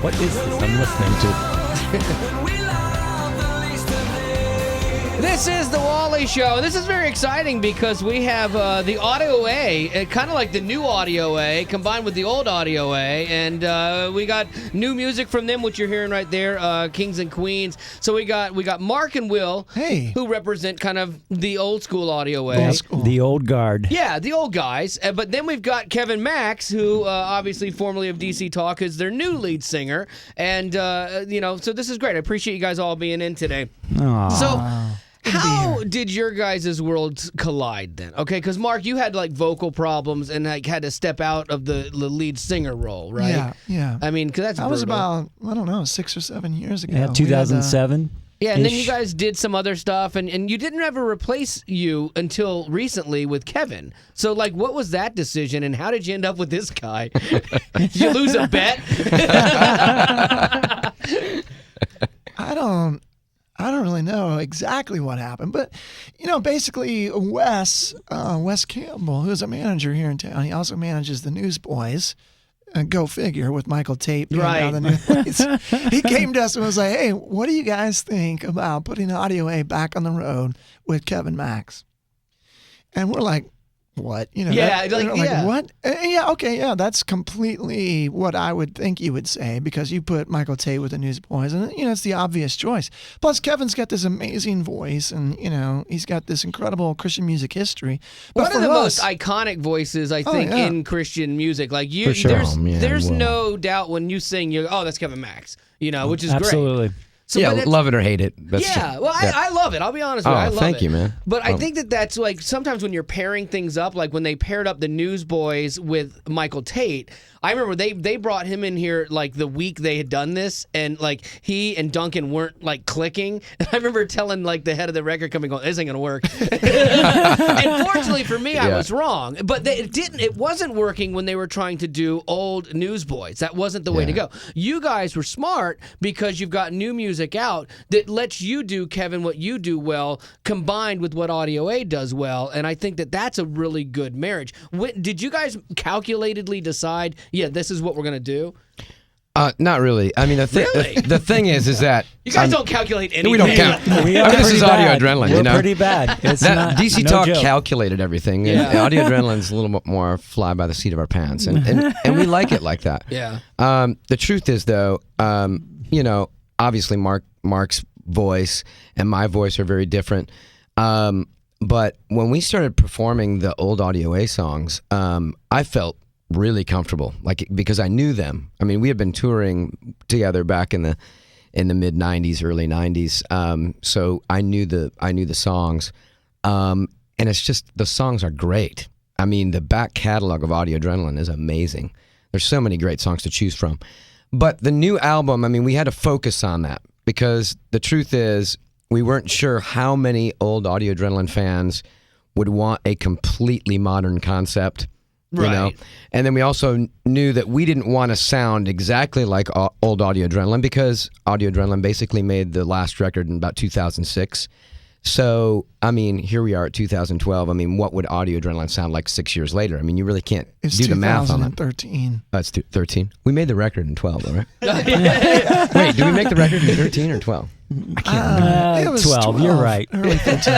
What is this I'm listening to? This is the Wally Show. This is very exciting because we have the Audio A, kind of like the new Audio A, combined with the old Audio A, and we got new music from them, which you're hearing right there, Kings and Queens. So we got Mark and Will, who represent kind of the old school Audio A. The old guard. Yeah, the old guys. But then we've got Kevin Max, who obviously formerly of DC Talk is their new lead singer, and so this is great. I appreciate you guys all being in today. Aww. So. How did your guys' worlds collide then? Okay, because Mark, you had like vocal problems and like had to step out of the lead singer role, right? Yeah. I mean, because that was about, I don't know, 6 or 7 years ago. Yeah, 2007. Yeah, and then you guys did some other stuff, and you didn't ever replace you until recently with Kevin. So, like, what was that decision, and how did you end up with this guy? Did you lose a bet? I don't really know exactly what happened, but, basically Wes Campbell, who's a manager here in town, he also manages the Newsboys, go figure, with Michael Tait being right. now the Newsboys. He came to us and was like, hey, what do you guys think about putting Audio A back on the road with Kevin Max? And we're like, what? What? Yeah, that's completely what I would think you would say, because you put Michael Tait with the Newsboys, and it's the obvious choice. Plus, Kevin's got this amazing voice, and he's got this incredible Christian music history. But one of the most iconic voices, I think, in Christian music. Like you, sure. there's no doubt when you sing, that's Kevin Max. Which is absolutely. great. So, love it or hate it. I love it. I'll be honest with you. I love thank it. you, man. But I think that's like sometimes when you're pairing things up, like when they paired up the Newsboys with Michael Tait, I remember they brought him in here like the week they had done this, and like he and Duncan weren't like clicking. And I remember telling like the head of the record company, going, "This ain't gonna work." And fortunately for me, I was wrong. But it wasn't working when they were trying to do old Newsboys. That wasn't the way to go. You guys were smart because you've got new music out that lets you do, Kevin, what you do well, combined with what Audio A does well. And I think that's a really good marriage. Did you guys calculatedly decide, this is what we're going to do? Not really. I mean, the thing is that you guys don't calculate anything. We don't count. This is Audio Adrenaline. We're pretty bad. It's not, DC no Talk joke. calculated everything. And Audio Adrenaline's a little bit more fly by the seat of our pants, and we like it like that. Yeah. The truth is, though, obviously Mark's voice and my voice are very different. But when we started performing the old Audio A songs, I felt really comfortable, because I knew them. I mean, we had been touring together back in the mid '90s, early '90s. So I knew the songs, and it's just the songs are great. I mean, the back catalog of Audio Adrenaline is amazing. There's so many great songs to choose from. But the new album, I mean, we had to focus on that, because the truth is we weren't sure how many old Audio Adrenaline fans would want a completely modern concept. Right. And then we also knew that we didn't want to sound exactly like old Audio Adrenaline, because Audio Adrenaline basically made the last record in about 2006. So, I mean, here we are at 2012. I mean, what would Audio Adrenaline sound like 6 years later? I mean, you really can't do the math on that. It's 2013. That's 13. We made the record in 12, though, right? Wait, did we make the record in 13 or 12? I can't remember. It was 12. You're right. Early 13.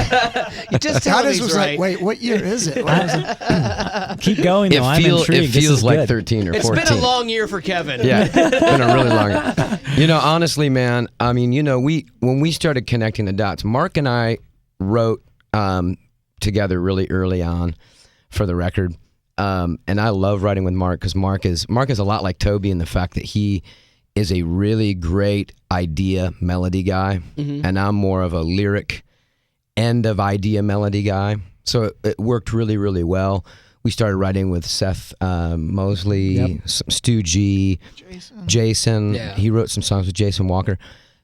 You just tell me was right. like, wait, what year is it? Keep going, though. I'm intrigued. It feels like good. 13 or 14. It's been a long year for Kevin. Yeah, it's been a really long year. Honestly, man, I mean, when we started connecting the dots, Mark and I wrote together really early on for the record. And I love writing with Mark, because Mark is a lot like Toby in the fact that he is a really great idea melody guy, and I'm more of a lyric end of idea melody guy. So it worked really, really well. We started writing with Seth Mosley, Stu G, Jason. Yeah. He wrote some songs with Jason Walker.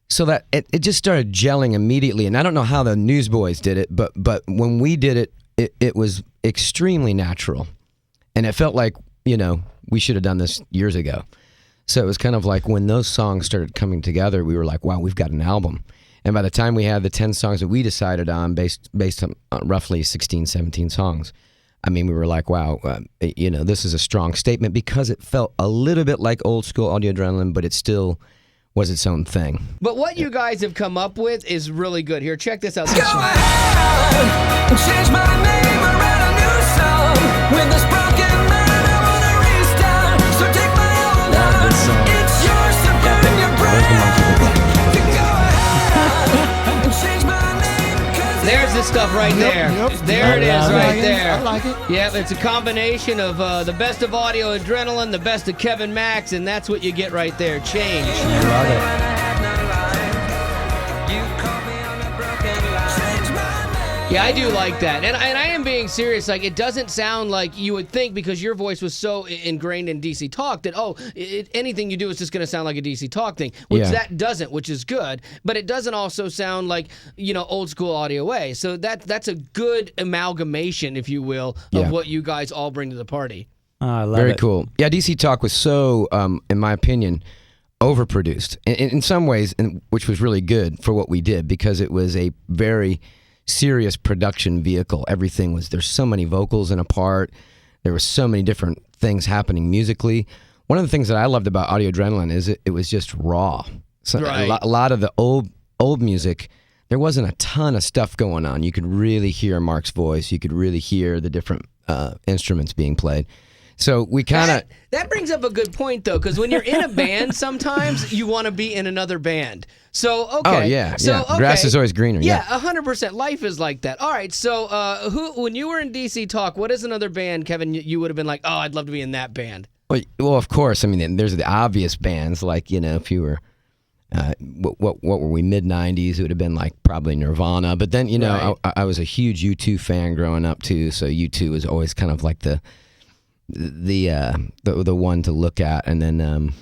So that it just started gelling immediately. And I don't know how the Newsboys did it, but when we did it was extremely natural. And it felt like, we should have done this years ago. So it was kind of like when those songs started coming together, we were like, wow, we've got an album. And by the time we had the 10 songs that we decided on, based on roughly 16, 17 songs, I mean, we were like, wow, this is a strong statement because it felt a little bit like old school Audio Adrenaline, but it still was its own thing. But what you guys have come up with is really good. Here, check this out. Go ahead and change my name or write a new song. With this broken mind, I wanna restart. So take my old heart. It's yours to burn your brain. Go ahead and change my name. There's the stuff right there. Yep. There it is right there. I like it. Yep, it's a combination of the best of Audio Adrenaline, the best of Kevin Max, and that's what you get right there. Change. Love it. Yeah, I do like that. And I am being serious. Like, it doesn't sound like you would think, because your voice was so ingrained in DC Talk, that, anything you do is just going to sound like a DC Talk thing, which that doesn't, which is good. But it doesn't also sound like, old school Audio A. So that's a good amalgamation, if you will, of what you guys all bring to the party. Oh, I love Very it. cool. Yeah, DC Talk was so, in my opinion, overproduced in some ways, which was really good for what we did, because it was a very serious production vehicle. There's so many vocals in a part. There were so many different things happening musically. One of the things that I loved about Audio Adrenaline is it was just raw. So Right. a lot of the old music, there wasn't a ton of stuff going on. You could really hear Mark's voice. You could really hear the different instruments being played. So we kind of... That brings up a good point, though, because when you're in a band, sometimes you want to be in another band. So, okay. Oh, yeah. So, yeah. Grass is always greener. Yeah, 100%. Life is like that. All right, so when you were in DC Talk, what is another band, Kevin, you would have been like, oh, I'd love to be in that band? Well, of course. I mean, there's the obvious bands, like, if you were... what were we, mid-90s? It would have been like probably Nirvana. But then, Right. I was a huge U2 fan growing up, too. So U2 was always kind of like the one to look at, and then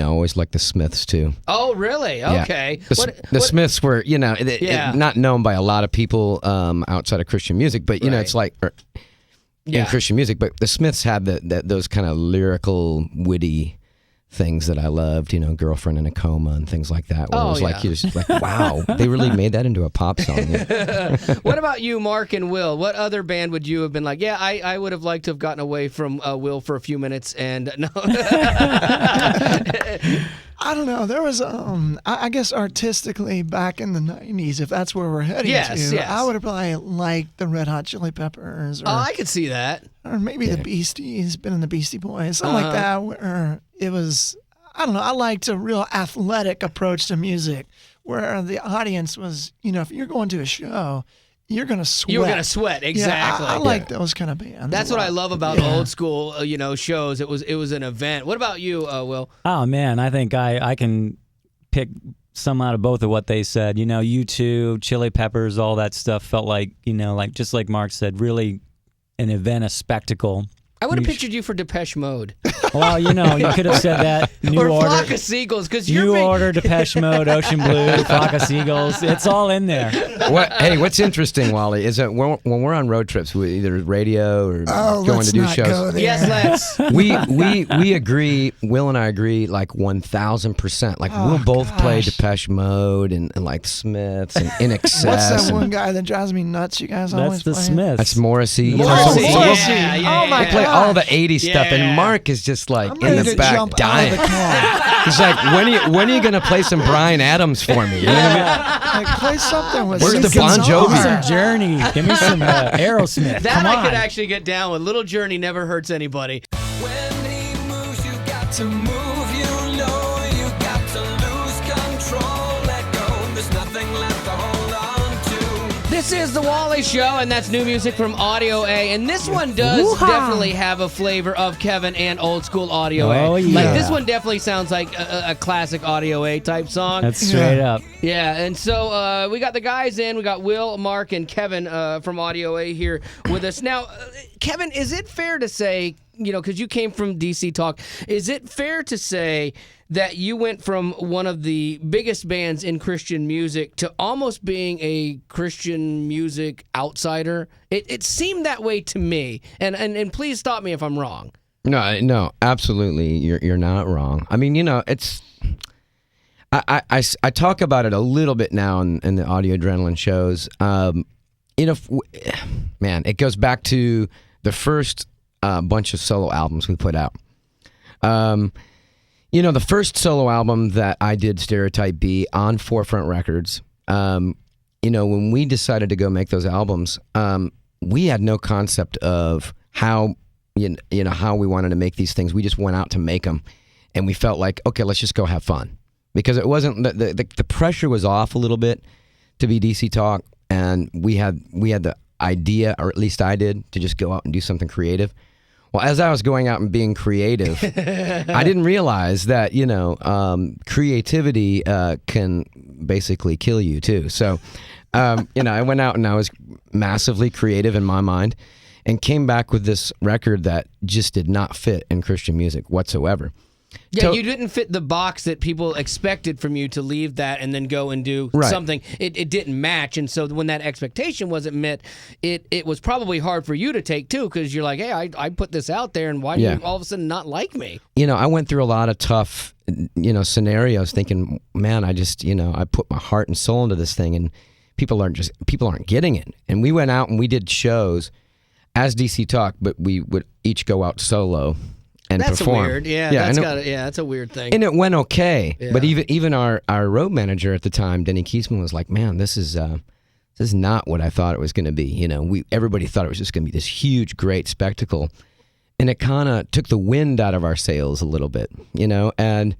always like the Smiths too. Oh, really? Yeah. Okay. The Smiths were not known by a lot of people outside of Christian music, but Right. it's like in Christian music. But the Smiths had those kind of lyrical, witty things that I loved, Girlfriend in a Coma and things like that. Where it was like, you're just like, wow, they really made that into a pop song. What about you, Mark and Will? What other band would you have been like, I would have liked to have gotten away from Will for a few minutes, and no. I don't know. There was, I guess artistically back in the 90s, if that's where we're heading Yes, to, yes. I would have probably liked the Red Hot Chili Peppers, or, I could see that. or maybe the Beasties, been in the Beastie Boys, something like that, where it was, I don't know, I liked a real athletic approach to music, where the audience was, if you're going to a show, you're going to sweat. You were gonna sweat, exactly. Yeah, I like those kind of bands. That's what I love about old school, shows. It was an event. What about you, Will? Oh man, I think I can pick some out of both of what they said. U2, Chili Peppers, all that stuff felt like, just like Mark said, really an event, a spectacle. I would have pictured you for Depeche Mode. Well, you could have said that. Or Flock of Seagulls, because New Order, Depeche Mode, Ocean Blue, Flock of Seagulls. It's all in there. What's interesting, Wally, is that when we're on road trips, with either radio or going to do not shows. Go there. Yes, let's. we agree. Will and I agree like 1,000%. Like we'll both play Depeche Mode and like Smiths and In Excess. What's that one guy that drives me nuts? You guys always That's the play? Smiths. That's Morrissey. Morrissey, Oh my We play God. all the 80s stuff, Yeah. and Mark is just like I'm in ready the to back jump dying. out of the car. He's like, when are you gonna play some Bryan Adams for me? You know what I mean? Like, play something with Where's some the Bon guitar. Jovi? Give me some Journey. Give me some Aerosmith. That Come I on. could actually get down with. Little Journey never hurts anybody. When he moves, you got to move. You know you got to lose control. Let go. There's nothing left to hold on to. This is The Wally Show, and that's new music from Audio A. And this one does definitely have a flavor of Kevin and old school Audio A. Oh, yeah. Like, this one definitely sounds like a classic Audio A type song. That's straight up. Yeah, and so we got the guys in. We got Will, Mark, and Kevin from Audio A here with us. Now, Kevin, is it fair to say, because you came from DC Talk, is it fair to say that you went from one of the biggest bands in Christian music to almost being a Christian music outsider? It seemed that way to me, and please stop me if I'm wrong. No, absolutely. You're not wrong. I mean, it's. I talk about it a little bit now in the Audio Adrenaline shows. Man, it goes back to the first bunch of solo albums we put out. You know, the first solo album that I did, Stereotype B, on Forefront Records, you know, when we decided to go make those albums, we had no concept of how, you know, how we wanted to make these things. We just went out to make them, and we felt like, okay, let's just go have fun. Because it wasn't, the pressure was off a little bit to be DC Talk, and we had the idea, or at least I did, to just go out and do something creative. Well, as I was going out and being creative, I didn't realize that, you know, creativity can basically kill you too. So, you know, I went out and I was massively creative in my mind, and came back with this record that just did not fit in Christian music whatsoever. Yeah, you didn't fit the box that people expected from you to leave that and then go and do something. It didn't match, and so when that expectation wasn't met, it was probably hard for you to take too, because you're like, hey, I put this out there, and why do you all of a sudden not like me? You know, I went through a lot of tough, you know, scenarios, thinking, man, I just, you know, I put my heart and soul into this thing, and people aren't getting it. And we went out and we did shows as DC Talk, but we would each go out solo and that's perform. Weird. Yeah, that's a weird thing. And it went okay. Yeah. But even our road manager at the time, Denny Kiesman, was like, man, this is not what I thought it was going to be. You know, everybody thought it was just going to be this huge, great spectacle. And it kind of took the wind out of our sails a little bit, you know. And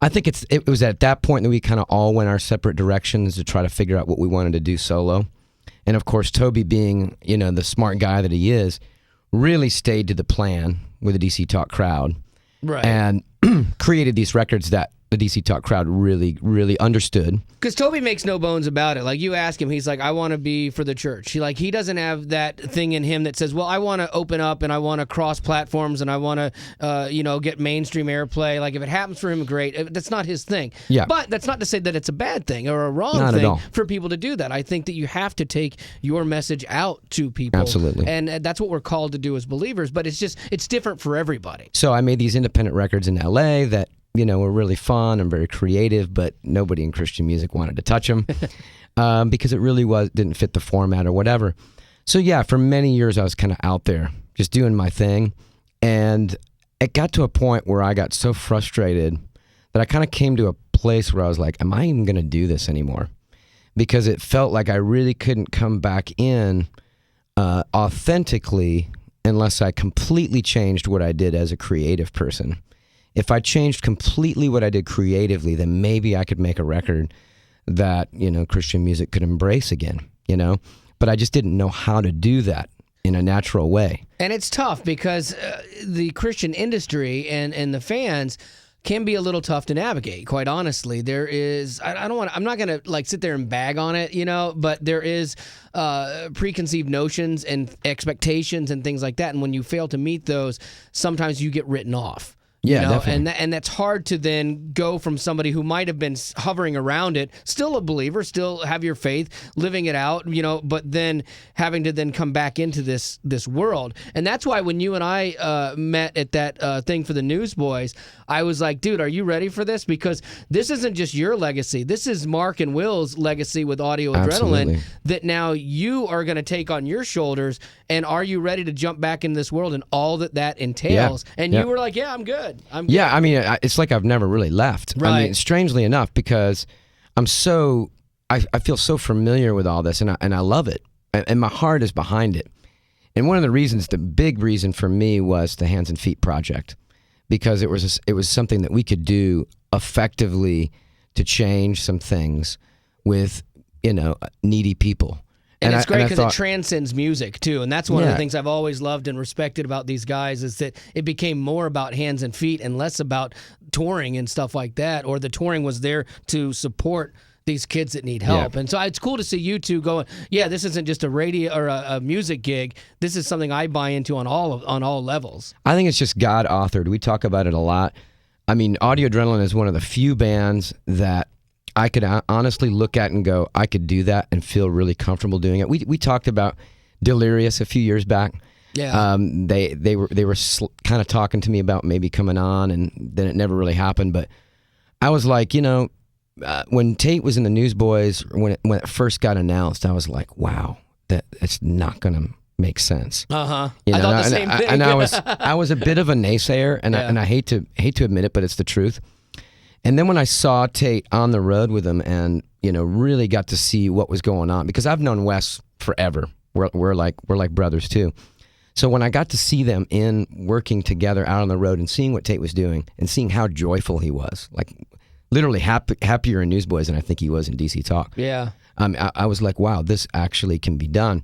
I think it was at that point that we kind of all went our separate directions to try to figure out what we wanted to do solo. And of course, Toby, being, you know, the smart guy that he is, really stayed to the plan with the DC Talk crowd, right? And created these records that the DC Talk crowd really, really understood. Because Toby makes no bones about it. Like, you ask him, he's like, I want to be for the church. He doesn't have that thing in him that says, well, I want to open up and I want to cross platforms and I want to, you know, get mainstream airplay. Like, if it happens for him, great. That's not his thing. Yeah. But that's not to say that it's a bad thing or a wrong not thing at all. for people to do that. I think that you have to take your message out to people. Absolutely. And that's what we're called to do as believers. But it's different for everybody. So I made these independent records in LA that, you know, were really fun and very creative, but nobody in Christian music wanted to touch them because it really didn't fit the format or whatever. So yeah, for many years I was kind of out there just doing my thing, and it got to a point where I got so frustrated that I kind of came to a place where I was like, am I even going to do this anymore? Because it felt like I really couldn't come back in authentically unless I completely changed what I did as a creative person. If I changed completely what I did creatively, then maybe I could make a record that, you know, Christian music could embrace again, you know? But I just didn't know how to do that in a natural way. And it's tough because the Christian industry and the fans can be a little tough to navigate, quite honestly. There is, I'm not going to like sit there and bag on it, you know, but there is preconceived notions and expectations and things like that. And when you fail to meet those, sometimes you get written off. Yeah, you know? definitely. And that's hard to then go from somebody who might have been hovering around it, still a believer, still have your faith, living it out, you know, but then having to then come back into this world. And that's why when you and I met at that thing for the Newsboys, I was like, dude, are you ready for this? Because this isn't just your legacy. This is Mark and Will's legacy with Audio Adrenaline. Absolutely. That now you are going to take on your shoulders. And are you ready to jump back into this world and all that entails? Yeah. And Yeah. you were like, yeah, I'm good. I'm good. Yeah, I mean, it's like I've never really left. Right. I mean, strangely enough, because I feel so familiar with all this, and I love it, and my heart is behind it. And one of the reasons, the big reason for me, was the Hands and Feet project, because it was something that we could do effectively to change some things with, you know, needy people. And it's great because it transcends music, too. And that's one of the things I've always loved and respected about these guys, is that it became more about hands and feet and less about touring and stuff like that, or the touring was there to support these kids that need help. And so it's cool to see you two going, yeah, this isn't just a radio or a music gig. This is something I buy into on all levels. I think it's just God authored. We talk about it a lot. I mean, Audio Adrenaline is one of the few bands that I could honestly look at and go, I could do that and feel really comfortable doing it. We talked about Delirious a few years back. Yeah. They were kind of talking to me about maybe coming on, and then it never really happened. But I was like, you know, when Tait was in the Newsboys, when it first got announced, I was like, wow, that it's not gonna make sense. I You know, thought the same thing. and I was a bit of a naysayer, and I hate to admit it, but it's the truth. And then when I saw Tait on the road with him, and really got to see what was going on, because I've known Wes forever. We're like brothers too. So when I got to see them in working together out on the road and seeing what Tait was doing and seeing how joyful he was, like literally happier in Newsboys than I think he was in DC Talk. Yeah. I was like, wow, this actually can be done.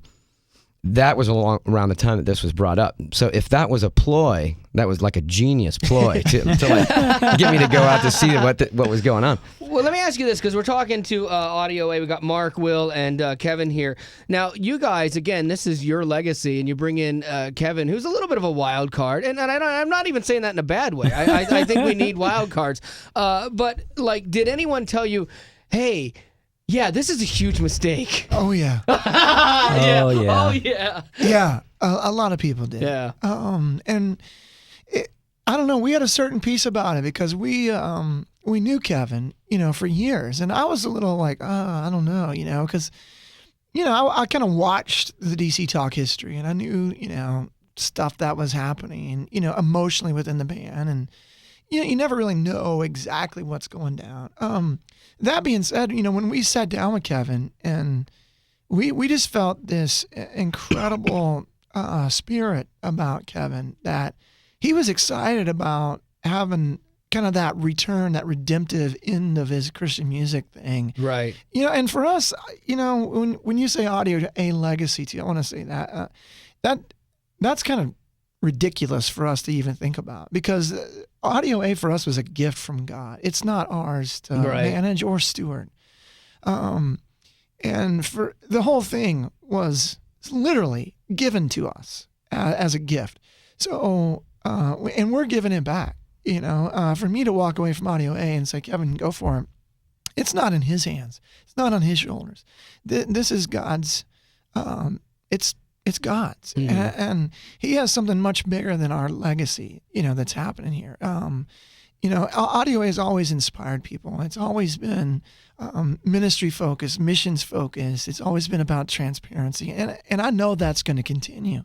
That was around the time that this was brought up. So if that was a ploy, that was like a genius ploy to like get me to go out to see what was going on. Well, let me ask you this, because we're talking to Audio A. We got Mark, Will, and Kevin here. Now, you guys, again, this is your legacy, and you bring in Kevin, who's a little bit of a wild card. And I'm not even saying that in a bad way. I think we need wild cards. But, like, did anyone tell you, hey, yeah, this is a huge mistake? Oh, yeah. Oh, yeah. Oh, yeah. Yeah, a lot of people did. Yeah. And I don't know, we had a certain piece about it because we knew Kevin, for years. And I was a little like, I don't know, because, I kind of watched the DC Talk history, and I knew, stuff that was happening, emotionally within the band. And, you never really know exactly what's going down. That being said, when we sat down with Kevin, and we just felt this incredible spirit about Kevin, that he was excited about having kind of that return, that redemptive end of his Christian music thing. Right. And for us, when you say Audio A legacy too, I want to say that that's kind of ridiculous for us to even think about, because Audio A for us was a gift from God. It's not ours to manage or steward. And for the whole thing was literally given to us as a gift. So, and we're giving it back. For me to walk away from Audio A and say, Kevin, go for it, it's not in his hands. It's not on his shoulders. This is God's. It's God's, and He has something much bigger than our legacy, that's happening here. Audio A has always inspired people. It's always been ministry focused, missions focused. It's always been about transparency, and I know that's going to continue,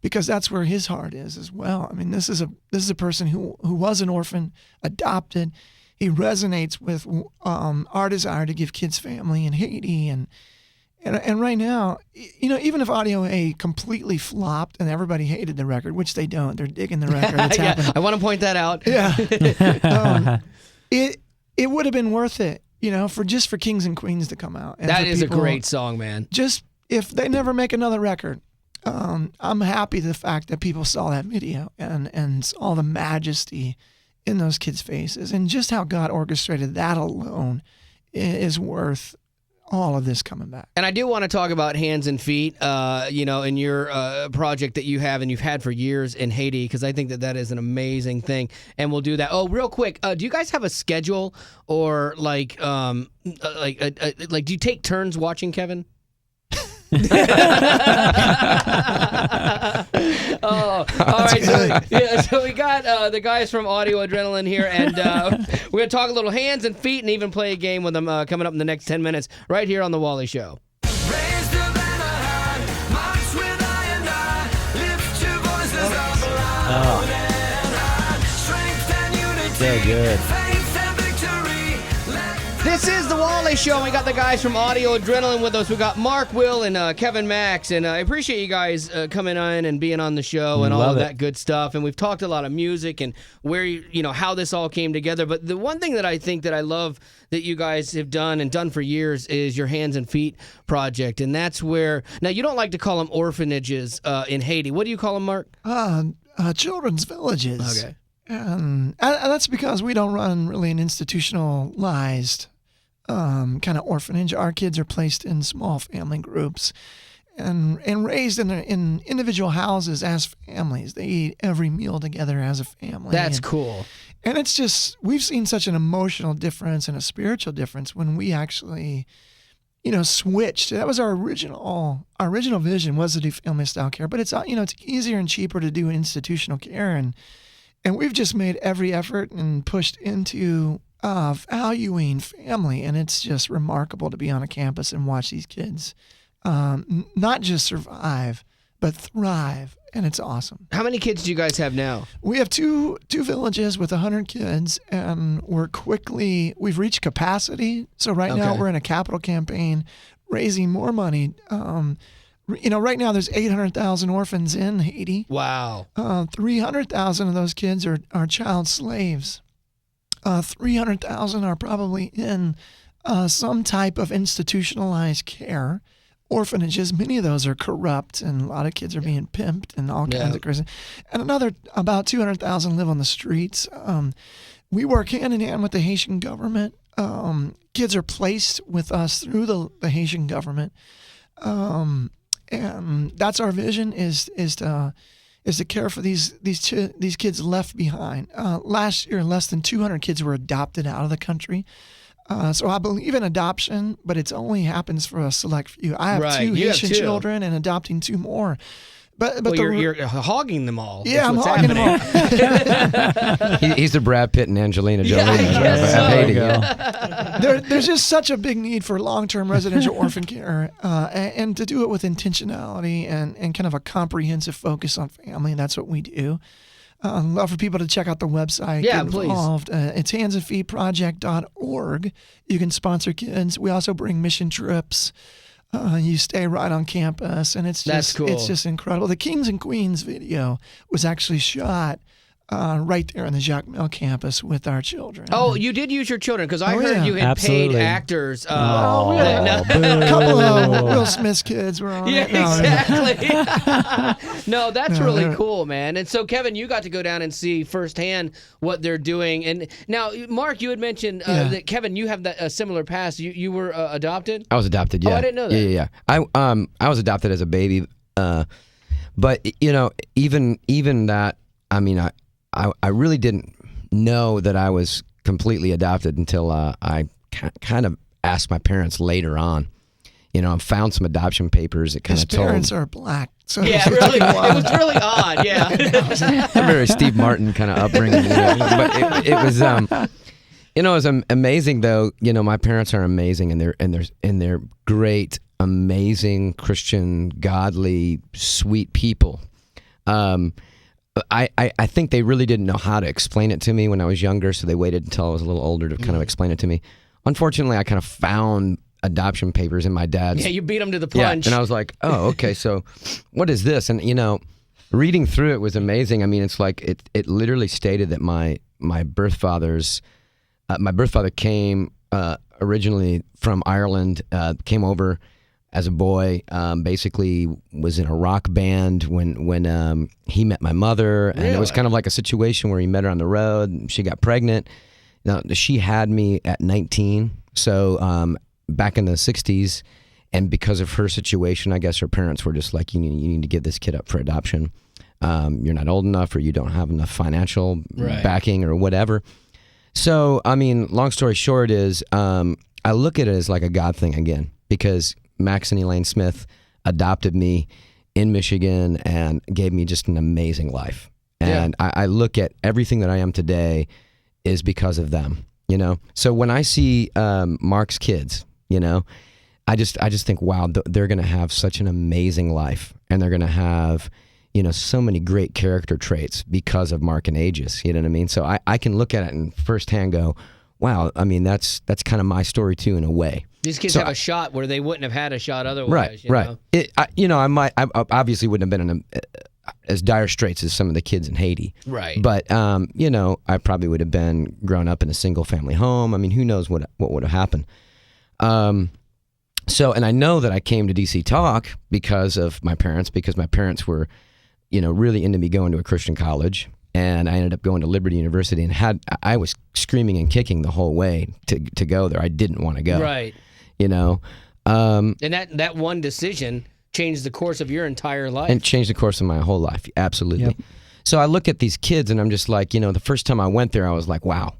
because that's where his heart is as well. I mean, this is a person who was an orphan, adopted. He resonates with our desire to give kids family in Haiti, and right now, even if Audio A completely flopped and everybody hated the record, which they don't, they're digging the record. It's happening. I want to point that out. Yeah, it would have been worth it, for Kings and Queens to come out. And that is people, a great song, man. Just if they never make another record, I'm happy the fact that people saw that video and saw the majesty in those kids' faces, and just how God orchestrated that alone is worth all of this coming back. And I do want to talk about Hands and Feet, in your project that you have and you've had for years in Haiti, because I think that is an amazing thing. And we'll do that. Oh, real quick, do you guys have a schedule, or like do you take turns watching Kevin? Oh, all right. So we got the guys from Audio Adrenaline here, and we're going to talk a little Hands and Feet and even play a game with them coming up in the next 10 minutes right here on The Wally Show. Raise the banner high, march with I, lift your voices up loud and high. Strength and unity, So good. faith and victory. This is The Wally Show, and we got the guys from Audio Adrenaline with us. We got Mark, Will, and Kevin Max, and I appreciate you guys coming on and being on the show and all of that good stuff. And we've talked a lot of music and where, how this all came together. But the one thing that I think that I love that you guys have done and done for years is your Hands and Feet project. And that's where, now you don't like to call them orphanages in Haiti. What do you call them, Mark? Children's villages. Okay. And that's because we don't run really an institutionalized kind of orphanage. Our kids are placed in small family groups and raised in individual houses as families. They eat every meal together as a family. That's cool. And it's just, we've seen such an emotional difference and a spiritual difference when we actually, switched. That was our original vision, was to do family style care, but it's, it's easier and cheaper to do institutional care. And we've just made every effort and pushed into valuing family. And it's just remarkable to be on a campus and watch these kids not just survive, but thrive, and it's awesome. How many kids do you guys have now? We have two villages with 100 kids, and we've reached capacity. So right now we're in a capital campaign, raising more money. Right now there's 800,000 orphans in Haiti. Wow. 300,000 of those kids are child slaves. 300,000 are probably in some type of institutionalized care. Orphanages, many of those are corrupt, and a lot of kids are being pimped and all kinds of crazy. And another about 200,000 live on the streets. We work hand in hand with the Haitian government. Kids are placed with us through the Haitian government, and that's our vision is to care for these kids left behind. Last year, less than 200 kids were adopted out of the country. So I believe in adoption, but it only happens for a select few. I have two Haitian children and adopting two more. But you're hogging them all. Yeah, I'm hogging them all. He's the Brad Pitt and Angelina Jolie. There's just such a big need for long-term residential orphan care, and to do it with intentionality and kind of a comprehensive focus on family. That's what we do. I'd love for people to check out the website. Yeah, get involved. It's handsandfeetproject.org. You can sponsor kids. We also bring mission trips. You stay right on campus, and it's just incredible. The Kings and Queens video was actually shot right there on the Jacques Mel campus with our children. Oh, you did use your children, because I heard you had paid actors. A couple of Will Smith's kids were on it. Exactly. No, that's really cool, man. And so, Kevin, you got to go down and see firsthand what they're doing. And now, Mark, you had mentioned that, Kevin, you have a similar past. You were adopted? I was adopted, yeah. Oh, I didn't know that. Yeah. I was adopted as a baby. But, even that, I mean, I really didn't know that I was completely adopted until I kind of asked my parents later on. I found some adoption papers that kind of told. His parents are black. So yeah, really. It was really odd. Yeah. A very Steve Martin kind of upbringing. But it was, it was amazing though. My parents are amazing, and they're great, amazing Christian, godly, sweet people. I think they really didn't know how to explain it to me when I was younger, so they waited until I was a little older to kind of explain it to me. Unfortunately, I kind of found adoption papers in my dad's. Yeah, you beat him to the punch. Yeah, and I was like, oh, okay, so what is this? And, reading through it was amazing. I mean, it's like it literally stated that my birth father came originally from Ireland, came over as a boy, basically was in a rock band when he met my mother, and it was kind of like a situation where he met her on the road, and she got pregnant. Now, she had me at 19, so back in the 60s, and because of her situation, I guess her parents were just like, you need to give this kid up for adoption. You're not old enough, or you don't have enough financial backing or whatever. So, I mean, long story short is, I look at it as like a God thing again, because Max and Elaine Smith adopted me in Michigan and gave me just an amazing life. And I look at everything that I am today is because of them, So when I see Mark's kids, I just think, wow, they're going to have such an amazing life, and they're going to have, so many great character traits because of Mark and Aegis, you know what I mean? So I can look at it and firsthand go, wow, I mean, that's kind of my story too, in a way. These kids have a shot where they wouldn't have had a shot otherwise. Right. I obviously wouldn't have been in as dire straits as some of the kids in Haiti. Right. But, I probably would have been grown up in a single family home. I mean, who knows what would have happened. So, and I know that I came to DC Talk because of my parents, because my parents were, really into me going to a Christian college. And I ended up going to Liberty University, and I was screaming and kicking the whole way to go there. I didn't want to go. Right. And that one decision changed the course of your entire life. And changed the course of my whole life, absolutely. Yep. So I look at these kids, and I'm just like, the first time I went there, I was like, wow.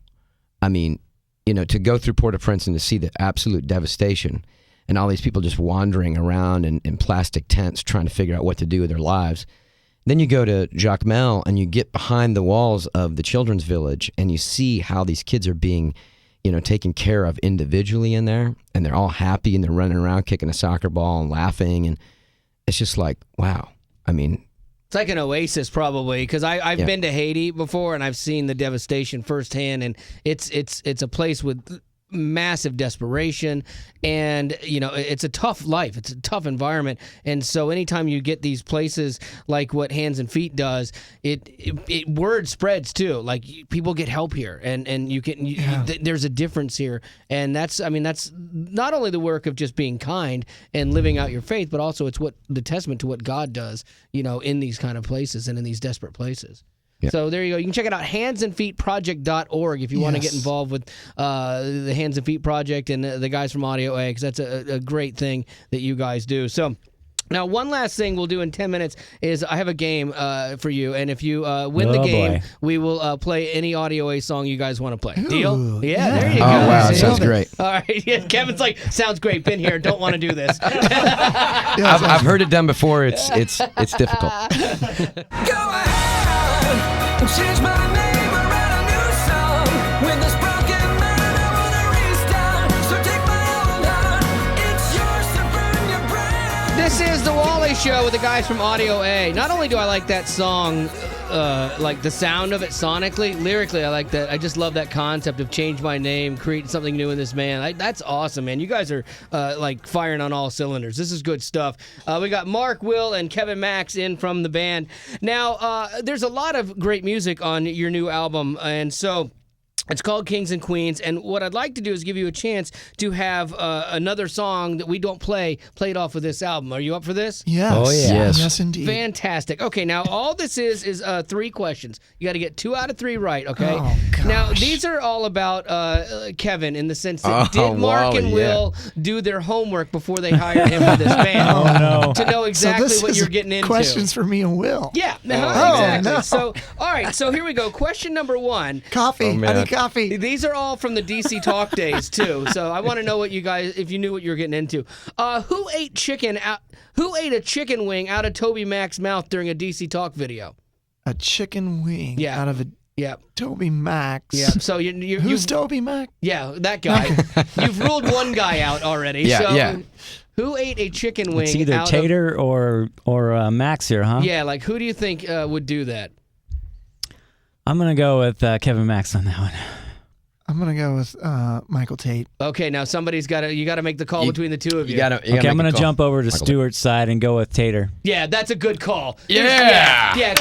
I mean, to go through Port-au-Prince and to see the absolute devastation and all these people just wandering around in plastic tents trying to figure out what to do with their lives. Then you go to Jacques Mel and you get behind the walls of the children's village, and you see how these kids are being, taken care of individually in there, and they're all happy, and they're running around kicking a soccer ball and laughing, and it's just like, wow. I mean, It's like an oasis, probably, because I've been to Haiti before and I've seen the devastation firsthand, and it's a place with massive desperation, and it's a tough life. It's a tough environment, and so anytime you get these places like what Hands and Feet does, it word spreads too. Like people get help here, and you can there's a difference here, and that's not only the work of just being kind and living out your faith, but also it's what the testament to what God does, in these kind of places and in these desperate places. Yeah. So there you go. You can check it out, handsandfeetproject.org, if you want to get involved with the Hands and Feet Project and the guys from Audio A, because that's a great thing that you guys do. So now, one last thing we'll do in 10 minutes is I have a game for you, and if you win the game, we will play any Audio A song you guys want to play. Deal? Yeah, there you go. Oh, wow, that sounds great. All right, yeah, Kevin's like, sounds great, been here, don't want to do this. I've heard it done before. It's difficult. Go ahead and change my name or write a new song. With this broken man, I wanna restart. So take my old heart, it's yours to burn your brand. This is the Wally Show with the guys from Audio A. Not only do I like that song, like the sound of it sonically, lyrically, I like that. I just love that concept of change my name, create something new in this man. That's awesome, man. You guys are like firing on all cylinders. This is good stuff. We got Mark, Will, and Kevin Max in from the band. Now, there's a lot of great music on your new album, and so it's called Kings and Queens, and what I'd like to do is give you a chance to have another song that we don't play played off of this album. Are you up for this? Yes. Oh, yeah. Yes, indeed. Fantastic. Okay, now all this is 3 questions. You got to get 2 out of 3 right, okay? Oh, gosh. Now, these are all about Kevin in the sense that did Mark and Will do their homework before they hired him for this band? To know exactly what you're getting into. Questions for me and Will. Yeah, exactly. No. So, all right, so here we go. Question number 1. Coffee. man. I need coffee. These are all from the DC Talk days too, so I want to know what you guys, if you knew what you were getting into. Who ate a chicken wing out of Toby Mac's mouth during a DC Talk video? A chicken wing out of a Toby Max. Yeah. So Who's Toby Mac? Yeah, that guy. You've ruled one guy out already. Who ate a chicken wing? It's either Tater or Max here, huh? Yeah, like who do you think would do that? I'm gonna go with Kevin Max on that one. I'm gonna go with Michael Tait. Okay, now you got to make the call between the two of you. Okay, I'm gonna jump over to Stuart's side and go with Tater. Yeah, that's a good call. Yeah. Tait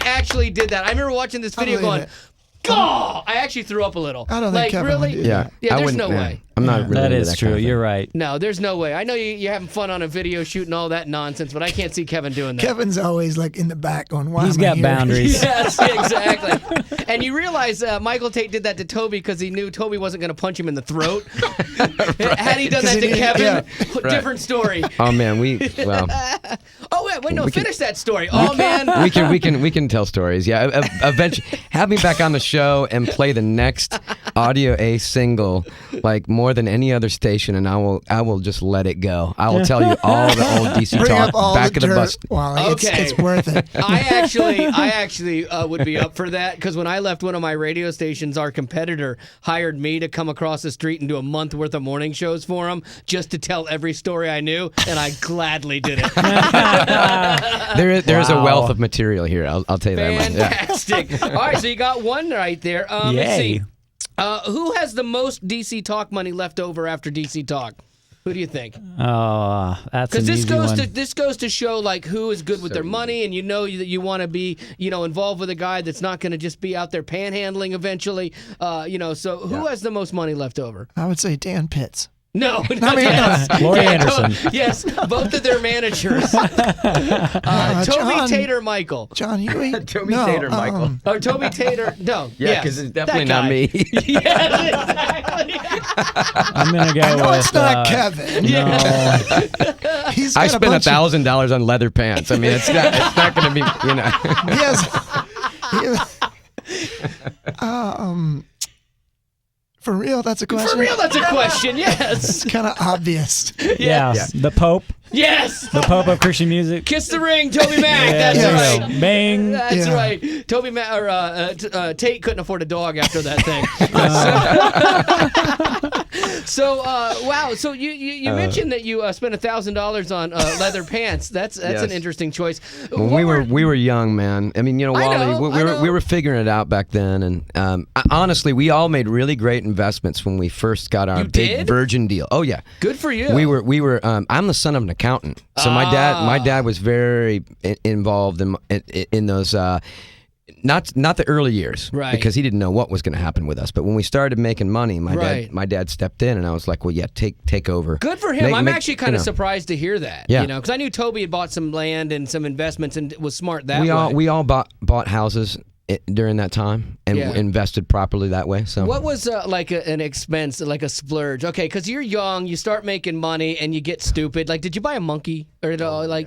actually did that. I remember watching this video going, "God!" I actually threw up a little. I don't think Kevin really. would do that. Yeah, there's no way. I'm not really That into is that true. kind of thing. You're right. No, there's no way. I know you're having fun on a video shoot and all that nonsense, but I can't see Kevin doing that. Kevin's always like in the back going, "Why He's am I got here?" boundaries. Yes, exactly. And you realize Michael Tait did that to Toby because he knew Toby wasn't going to punch him in the throat. Had he done that to Kevin, different story. Oh man, Finish that story. Oh man, we can tell stories. Yeah, eventually have me back on the show and play the next Audio A single like more than any other station, and I will just let it go. I will tell you all the old DC Bring talk up all back the of the dirt, bus. Wally. Okay. It's worth it. I actually would be up for that because when I left one of my radio stations, our competitor hired me to come across the street and do a month worth of morning shows for him just to tell every story I knew, and I gladly did it. There is a wealth of material here. I'll tell you that much. Yeah. Fantastic. All right, so you got one right there. Let's see. Who has the most DC Talk money left over after DC Talk? Who do you think? Oh, that's an easy one. This goes to show like who is good with their money, and you know that you want to be involved with a guy that's not going to just be out there panhandling eventually. So who has the most money left over? I would say Dan Pitts. No, Lori Anderson. Yes, both of their managers. Toby Tait or Michael? John Huey? Toby Tait or Michael? Or Toby Tait or no? Yeah, because it's definitely not me. Yes, exactly. I'm gonna go No, with. it's not Kevin. No. I I spent $1,000 on leather pants. I mean, it's not going to be, For real, that's a question? For real, that's a question, yes. It's kind of obvious. Yeah, the Pope. Yes. The Pope of Christian music. Kiss the ring, Toby Mac. Yeah, That's there you right. go. Bang. That's right. Toby Mac or Tate couldn't afford a dog after that thing. So wow. So you mentioned that you spent $1,000 on leather pants. That's an interesting choice. When we were young, man. I mean, Wally, we were figuring it out back then, and honestly, we all made really great investments when we first got our big Virgin deal. Oh yeah, good for you. We were. I'm the son of an accountant, so my dad was very involved in those. Not the early years, right? Because he didn't know what was going to happen with us. But when we started making money, my dad stepped in, and I was like, "Well, yeah, take over." Good for him. I'm actually kind of surprised to hear that. Yeah. Because I knew Toby had bought some land and some investments and was smart that way. We all bought houses during that time and invested properly that way. So what was like an expense, like a splurge? Okay, because you're young, you start making money, and you get stupid. Like, did you buy a monkey? Or everyone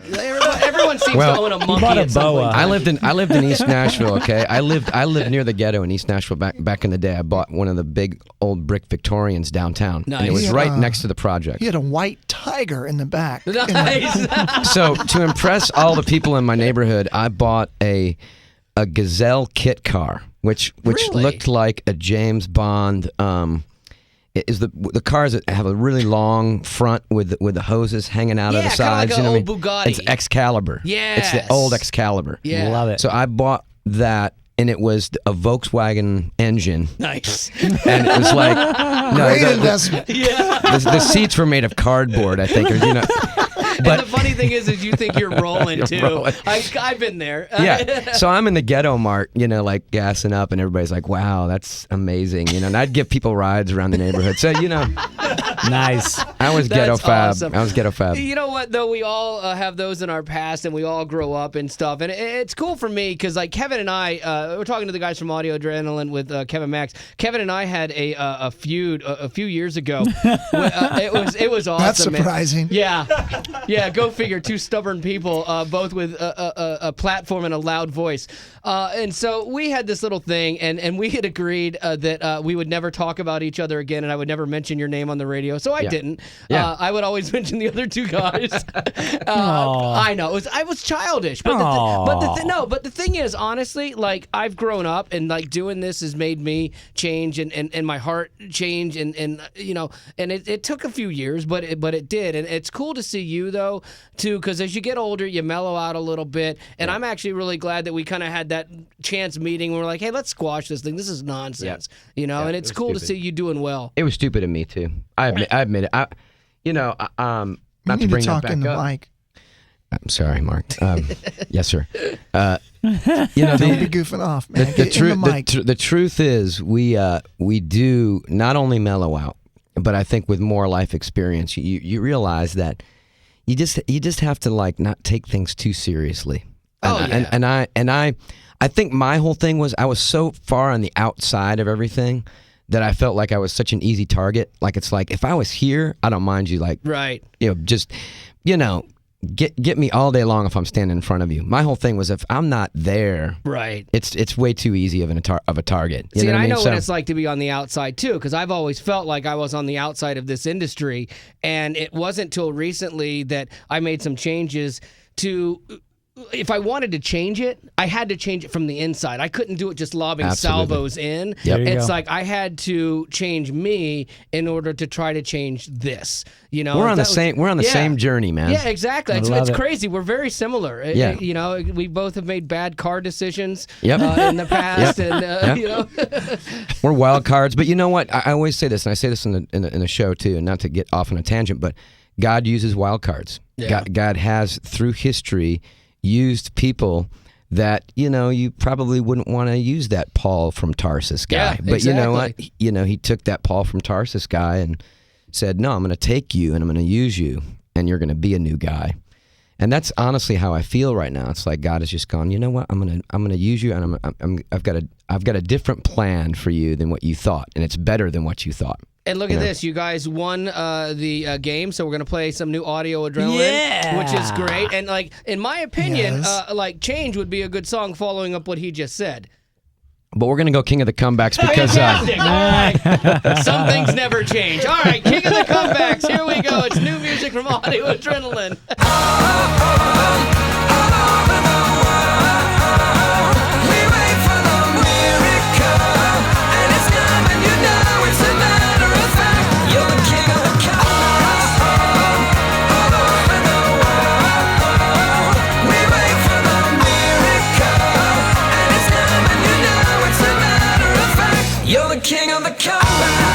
seems to own a monkey. Bought a boa. I lived in East Nashville. Okay, I lived near the ghetto in East Nashville back in the day. I bought one of the big old brick Victorians downtown, and it was right next to the project. He had a white tiger in the back. Nice. So to impress all the people in my neighborhood, I bought a Gazelle kit car, which Really? looked like a James Bond. It is the cars that have a really long front with the hoses hanging out of the sides. Like an old Bugatti. It's Excalibur. Yes. It's the old Excalibur. Yeah. Love it. So I bought that, and it was a Volkswagen engine. Nice. And it was like Great investment. the seats were made of cardboard, I think. And the funny thing is you think you're rolling too. rolling. I've been there. Yeah. So I'm in the ghetto mart, like gassing up, and everybody's like, "Wow, that's amazing," And I'd give people rides around the neighborhood. So Nice. I was ghetto fab. Awesome. I was ghetto fab. You know what though? We all have those in our past, and we all grow up and stuff. And it's cool for me because like Kevin and I, we're talking to the guys from Audio Adrenaline with Kevin Max. Kevin and I had a feud a few years ago. It was awesome. That's surprising. Yeah, go figure. Two stubborn people, both with a platform and a loud voice. And so we had this little thing, and we had agreed that we would never talk about each other again, and I would never mention your name on the radio. So I didn't. Yeah. I would always mention the other two guys. I know. I was childish. But the thing is, honestly, like, I've grown up, and like doing this has made me change and my heart change, and it took a few years, but it did. And it's cool to see you, though, too, because as you get older, you mellow out a little bit. And I'm actually really glad that we kind of had that chance meeting where we're like, hey, let's squash this thing. This is nonsense. And it's cool to see you doing well. It was stupid of me too. I admit it. Not to bring that back up. Mic. I'm sorry, Mark. Yes, sir. Don't be goofing off, man. Get in the mic. The truth is, we do not only mellow out, but I think with more life experience, you realize that you just have to like not take things too seriously. I think my whole thing was I was so far on the outside of everything that I felt like I was such an easy target. Like, it's like, if I was here, I don't mind you, like, right. Just, get me all day long if I'm standing in front of you. My whole thing was, if I'm not there, right, it's way too easy of a target. See, and I know what it's like to be on the outside too, because I've always felt like I was on the outside of this industry, and it wasn't till recently that I made some changes to. If I wanted to change it, I had to change it from the inside. I couldn't do it just lobbing salvos in. Yep. It's like I had to change me in order to try to change this. We're on the same journey, man. Yeah, exactly. It's crazy. We're very similar. Yeah. We both have made bad car decisions Yep. In the past, and we're wild cards. But you know what? I always say this, and I say this in the show too, and not to get off on a tangent, but God uses wild cards. Yeah. God has, through history, used people that you probably wouldn't want to use that Paul from Tarsus guy. Yeah, but exactly. you know what? He took that Paul from Tarsus guy and said, "No, I'm going to take you and I'm going to use you, and you're going to be a new guy." And that's honestly how I feel right now. It's like God has just gone, "You know what? I'm going to use you, and I've got a different plan for you than what you thought, and it's better than what you thought." And look at this, you guys won the game, so we're going to play some new Audio Adrenaline, which is great. And like, in my opinion, like, Change would be a good song following up what he just said. but we're gonna go king of the comebacks because Fantastic. All right. Some things never change. All right, king of the comebacks. Here we go. It's new music from Audio Adrenaline. You're the king of the comeback.